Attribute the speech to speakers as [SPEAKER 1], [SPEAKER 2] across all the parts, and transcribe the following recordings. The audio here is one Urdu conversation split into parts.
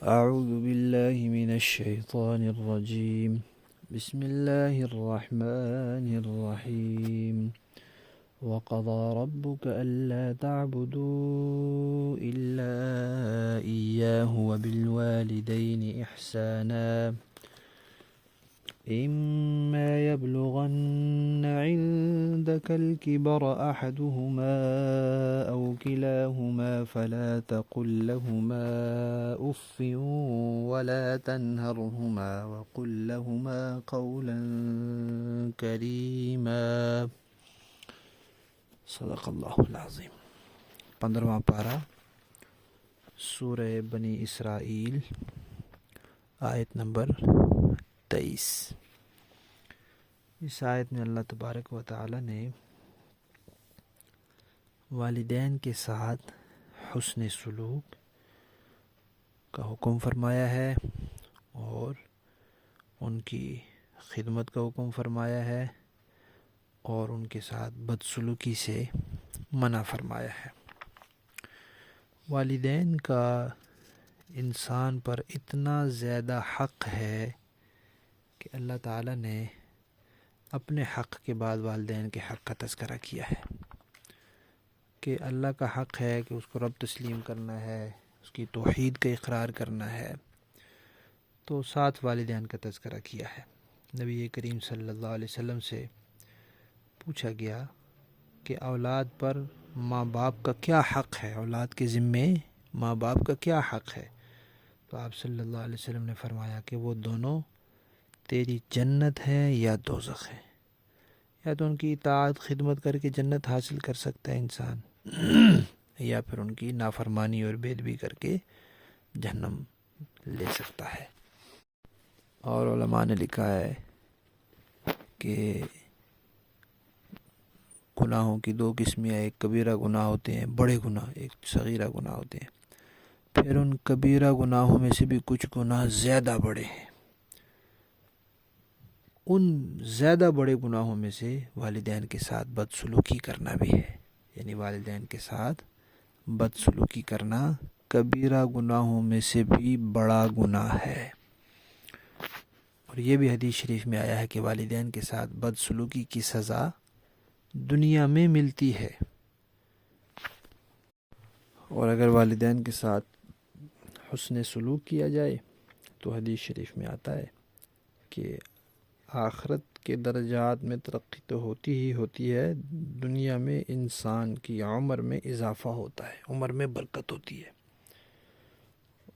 [SPEAKER 1] أعوذ بالله من الشيطان الرجيم. بسم الله الرحمن الرحيم. وقضى ربك ألا تعبدوا إلا إياه وبالوالدين إحسانا إما يبلغن عندك الكبر أحدهما أو كلاهما فلا تقل لهما أف ولا تنهرهما وقل لهما قولا كريما. صدق اللہ العظیم. 15واں پارہ سورہ بنی اسرائیل آیت نمبر 23. اس آیت میں اللہ تبارک و تعالی نے والدین کے ساتھ حسن سلوک کا حکم فرمایا ہے اور ان کی خدمت کا حکم فرمایا ہے اور ان کے ساتھ بدسلوکی سے منع فرمایا ہے. والدین کا انسان پر اتنا زیادہ حق ہے کہ اللہ تعالیٰ نے اپنے حق کے بعد والدین کے حق کا تذکرہ کیا ہے کہ اللہ کا حق ہے کہ اس کو رب تسلیم کرنا ہے، اس کی توحید کا اقرار کرنا ہے، تو ساتھ والدین کا تذکرہ کیا ہے. نبی کریم صلی اللہ علیہ وسلم سے پوچھا گیا کہ اولاد پر ماں باپ کا کیا حق ہے، اولاد کے ذمے ماں باپ کا کیا حق ہے، تو آپ صلی اللہ علیہ وسلم نے فرمایا کہ وہ دونوں تیری جنت ہے یا دوزخ ہے. یا تو ان کی اطاعت خدمت کر کے جنت حاصل کر سکتا ہے انسان یا پھر ان کی نافرمانی اور بے ادبی کر کے جہنم لے سکتا ہے. اور علماء نے لکھا ہے کہ گناہوں کی دو قسمیں، ایک کبیرہ گناہ ہوتے ہیں، بڑے گناہ، ایک صغیرہ گناہ ہوتے ہیں. پھر ان کبیرہ گناہوں میں سے بھی کچھ گناہ زیادہ بڑے ہیں. ان زیادہ بڑے گناہوں میں سے والدین کے ساتھ بدسلوکی کرنا بھی ہے. یعنی والدین کے ساتھ بدسلوکی کرنا کبیرہ گناہوں میں سے بھی بڑا گناہ ہے. اور یہ بھی حدیث شریف میں آیا ہے کہ والدین کے ساتھ بدسلوکی کی سزا دنیا میں ملتی ہے. اور اگر والدین کے ساتھ حسن سلوک کیا جائے تو حدیث شریف میں آتا ہے کہ آخرت کے درجات میں ترقی تو ہوتی ہی ہوتی ہے، دنیا میں انسان کی عمر میں اضافہ ہوتا ہے، عمر میں برکت ہوتی ہے،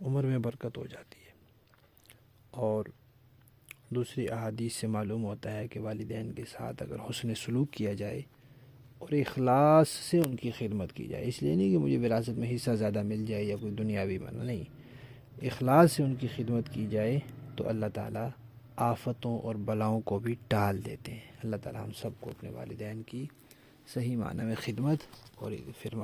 [SPEAKER 1] عمر میں برکت ہو جاتی ہے. اور دوسری احادیث سے معلوم ہوتا ہے کہ والدین کے ساتھ اگر حسن سلوک کیا جائے اور اخلاص سے ان کی خدمت کی جائے، اس لیے نہیں کہ مجھے وراثت میں حصہ زیادہ مل جائے یا کوئی دنیاوی بنا، نہیں، اخلاص سے ان کی خدمت کی جائے تو اللہ تعالیٰ آفتوں اور بلاؤں کو بھی ٹال دیتے ہیں. اللہ تعالیٰ ہم سب کو اپنے والدین کی صحیح معنی میں خدمت اور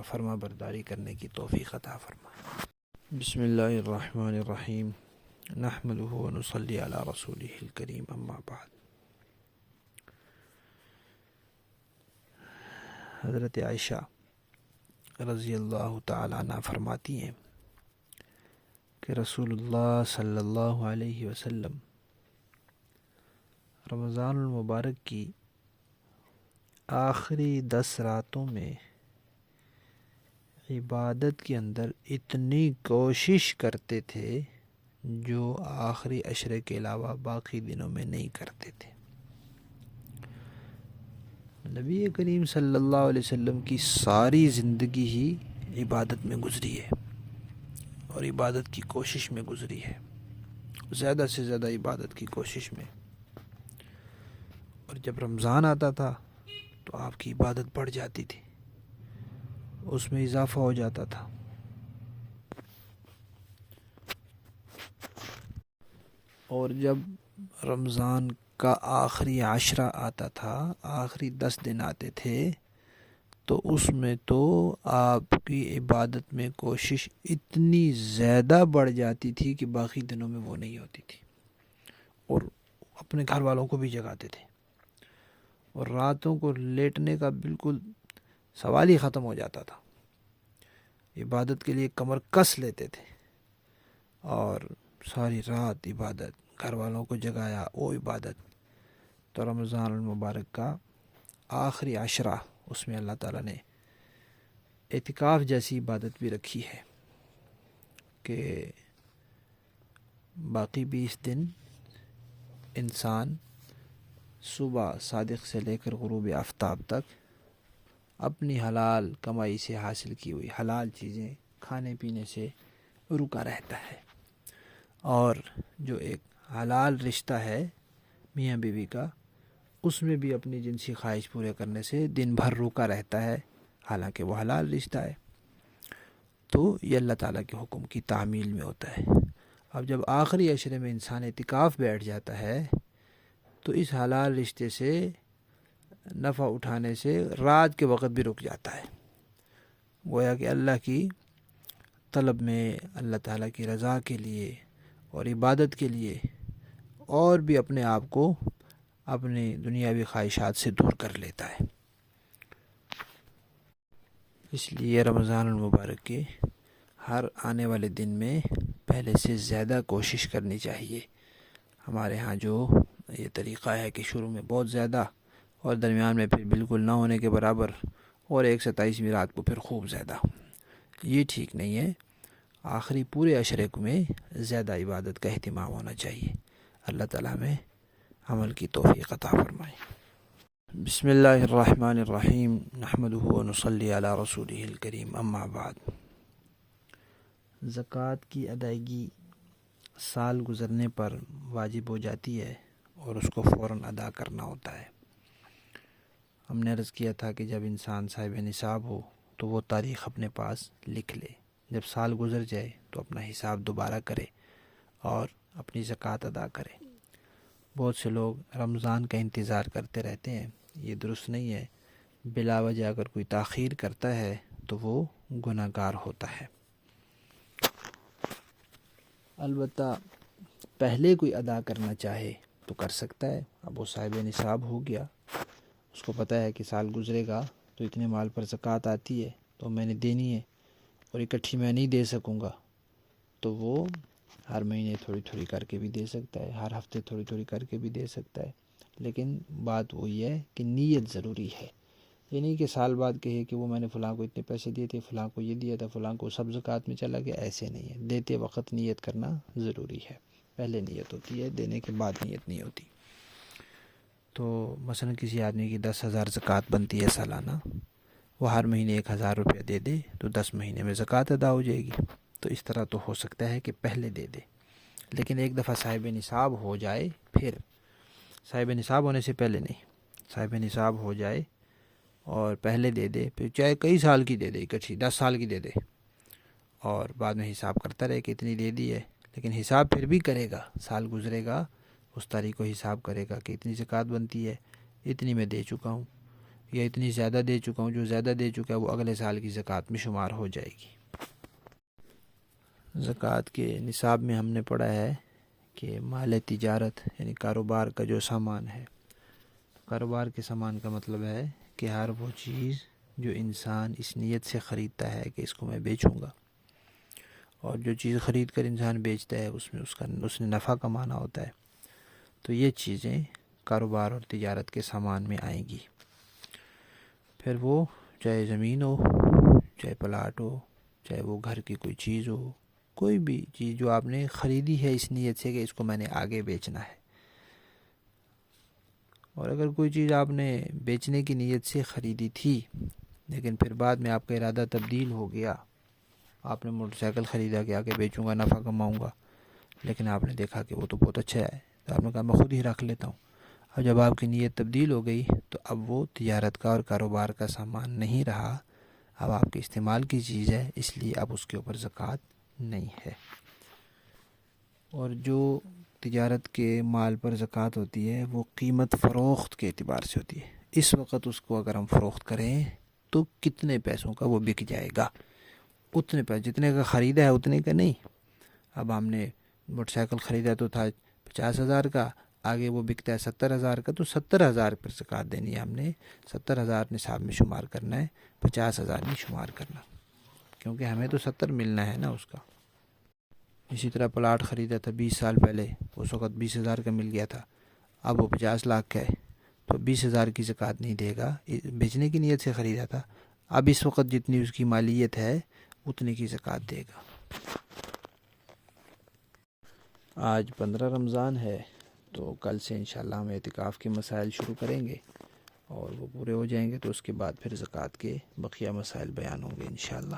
[SPEAKER 1] فرما برداری کرنے کی توفیق عطا فرمائے. بسم اللہ الرحمن الرحیم. نحمده ونصلی علی رسولہ الکریم، اما بعد. حضرت عائشہ رضی اللہ تعالی عنہ فرماتی ہیں کہ رسول اللہ صلی اللہ علیہ وسلم رمضان المبارک کی آخری 10 راتوں میں عبادت کے اندر اتنی کوشش کرتے تھے جو آخری عشرے کے علاوہ باقی دنوں میں نہیں کرتے تھے. نبی کریم صلی اللہ علیہ وسلم کی ساری زندگی ہی عبادت میں گزری ہے اور عبادت کی کوشش میں گزری ہے، زیادہ سے زیادہ عبادت کی کوشش میں. اور جب رمضان آتا تھا تو آپ کی عبادت بڑھ جاتی تھی، اس میں اضافہ ہو جاتا تھا. اور جب رمضان کا آخری عشرہ آتا تھا، آخری 10 دن آتے تھے، تو اس میں تو آپ کی عبادت میں کوشش اتنی زیادہ بڑھ جاتی تھی کہ باقی دنوں میں وہ نہیں ہوتی تھی. اور اپنے گھر والوں کو بھی جگاتے تھے اور راتوں کو لیٹنے کا بالکل سوال ہی ختم ہو جاتا تھا. عبادت کے لیے کمر کس لیتے تھے اور ساری رات عبادت، گھر والوں کو جگایا وہ عبادت. تو رمضان المبارک کا آخری عشرہ، اس میں اللہ تعالیٰ نے اعتکاف جیسی عبادت بھی رکھی ہے کہ باقی 20 دن انسان صبح صادق سے لے کر غروب آفتاب تک اپنی حلال کمائی سے حاصل کی ہوئی حلال چیزیں کھانے پینے سے رکا رہتا ہے، اور جو ایک حلال رشتہ ہے میاں بیوی کا، اس میں بھی اپنی جنسی خواہش پورے کرنے سے دن بھر رکا رہتا ہے، حالانکہ وہ حلال رشتہ ہے. تو یہ اللہ تعالیٰ کے حکم کی تعمیل میں ہوتا ہے. اب جب آخری عشرے میں انسان اعتکاف بیٹھ جاتا ہے تو اس حلال رشتے سے نفع اٹھانے سے رات کے وقت بھی رک جاتا ہے. گویا کہ اللہ کی طلب میں، اللہ تعالیٰ کی رضا کے لیے اور عبادت کے لیے، اور بھی اپنے آپ کو اپنی دنیاوی خواہشات سے دور کر لیتا ہے. اس لیے رمضان المبارک کے ہر آنے والے دن میں پہلے سے زیادہ کوشش کرنی چاہیے. ہمارے ہاں جو یہ طریقہ ہے کہ شروع میں بہت زیادہ اور درمیان میں پھر بالکل نہ ہونے کے برابر اور 27ویں رات کو پھر خوب زیادہ، یہ ٹھیک نہیں ہے. آخری پورے عشرے میں زیادہ عبادت کا اہتمام ہونا چاہیے. اللہ تعالیٰ ہمیں عمل کی توفیق عطا فرمائے. بسم اللہ الرحمن الرحیم، نحمدہ و نصلی علی رسولہ الکریم، اما بعد. زکوٰۃ کی ادائیگی سال گزرنے پر واجب ہو جاتی ہے اور اس کو فوراً ادا کرنا ہوتا ہے. ہم نے عرض کیا تھا کہ جب انسان صاحب نصاب ہو تو وہ تاریخ اپنے پاس لکھ لے، جب سال گزر جائے تو اپنا حساب دوبارہ کرے اور اپنی زکوٰۃ ادا کرے. بہت سے لوگ رمضان کا انتظار کرتے رہتے ہیں، یہ درست نہیں ہے. بلا وجہ اگر کوئی تاخیر کرتا ہے تو وہ گناہ گار ہوتا ہے. البتہ پہلے کوئی ادا کرنا چاہے تو کر سکتا ہے. اب وہ صاحب نصاب ہو گیا، اس کو پتہ ہے کہ سال گزرے گا تو اتنے مال پر زکوٰۃ آتی ہے تو میں نے دینی ہے اور اکٹھی میں نہیں دے سکوں گا، تو وہ ہر مہینے تھوڑی تھوڑی کر کے بھی دے سکتا ہے، ہر ہفتے تھوڑی تھوڑی کر کے بھی دے سکتا ہے. لیکن بات وہی ہے کہ نیت ضروری ہے. یہ نہیں کہ سال بعد کہے کہ وہ میں نے فلاں کو اتنے پیسے دیے تھے، فلاں کو یہ دیا تھا، فلاں کو سب زکوٰۃ میں چلا گیا. ایسے نہیں ہے، دیتے وقت نیت کرنا ضروری ہے. پہلے نیت ہوتی ہے، دینے کے بعد نیت نہیں ہوتی. تو مثلا کسی آدمی کی 10,000 زکوٰۃ بنتی ہے سالانہ، وہ ہر مہینے 1,000 روپیہ دے دے تو 10 مہینے میں زکوٰۃ ادا ہو جائے گی. تو اس طرح تو ہو سکتا ہے کہ پہلے دے دے، لیکن ایک دفعہ صاحب نصاب ہو جائے، پھر صاحب نصاب ہونے سے پہلے نہیں، صاحب نصاب ہو جائے اور پہلے دے دے، پھر چاہے کئی سال کی دے دے، اکٹھی 10 سال کی دے دے، اور بعد میں حساب کرتا رہے کہ اتنی دے دی ہے. لیکن حساب پھر بھی کرے گا، سال گزرے گا اس تاریخ کو حساب کرے گا کہ اتنی زکوٰۃ بنتی ہے، اتنی میں دے چکا ہوں، یا اتنی زیادہ دے چکا ہوں. جو زیادہ دے چکا ہے وہ اگلے سال کی زکوٰۃ میں شمار ہو جائے گی. زکوٰۃ کے نصاب میں ہم نے پڑھا ہے کہ مال تجارت یعنی کاروبار کا جو سامان ہے، کاروبار کے سامان کا مطلب ہے کہ ہر وہ چیز جو انسان اس نیت سے خریدتا ہے کہ اس کو میں بیچوں گا، اور جو چیز خرید کر انسان بیچتا ہے اس میں اس نے نفع کمانا ہوتا ہے. تو یہ چیزیں کاروبار اور تجارت کے سامان میں آئیں گی. پھر وہ چاہے زمین ہو، چاہے پلاٹ ہو، چاہے وہ گھر کی کوئی چیز ہو، کوئی بھی چیز جو آپ نے خریدی ہے اس نیت سے کہ اس کو میں نے آگے بیچنا ہے. اور اگر کوئی چیز آپ نے بیچنے کی نیت سے خریدی تھی لیکن پھر بعد میں آپ کا ارادہ تبدیل ہو گیا، آپ نے موٹر سائیکل خریدا کہ آگے بیچوں گا، نفع کماؤں گا، لیکن آپ نے دیکھا کہ وہ تو بہت اچھا ہے تو آپ نے کہا میں خود ہی رکھ لیتا ہوں. اور جب آپ کی نیت تبدیل ہو گئی تو اب وہ تجارت کا اور کاروبار کا سامان نہیں رہا، اب آپ کے استعمال کی چیز ہے، اس لیے اب اس کے اوپر زکوٰۃ نہیں ہے. اور جو تجارت کے مال پر زکوٰۃ ہوتی ہے وہ قیمت فروخت کے اعتبار سے ہوتی ہے. اس وقت اس کو اگر ہم فروخت کریں تو کتنے پیسوں کا وہ بک جائے گا، اتنے پیسے جتنے کا خریدا ہے اتنے کا نہیں. اب ہم نے موٹر سائیکل خریدا تو تھا 50,000 کا، آگے وہ بکتا ہے 70,000 کا، تو 70,000 پر زکوٰۃ دینی ہے. ہم نے 70,000 نصاب میں شمار کرنا ہے، 50,000 میں شمار کرنا، کیونکہ ہمیں تو 70 ملنا ہے نا اس کا. اسی طرح پلاٹ خریدا تھا 20 سال پہلے، اس وقت 20,000 کا مل گیا تھا، اب وہ 50 لاکھ کا ہے، تو 20,000 کی زکوٰۃ نہیں دے گا، بیچنے کی نیت سے خریدا تھا، اب اس وقت جتنی اس کی مالیت ہے اتنے کی زکوٰۃ دے گا۔ آج 15 رمضان ہے، تو کل سے انشاءاللہ ہم اعتکاف کے مسائل شروع کریں گے، اور وہ پورے ہو جائیں گے تو اس کے بعد پھر زکوٰۃ کے بقیہ مسائل بیان ہوں گے انشاءاللہ۔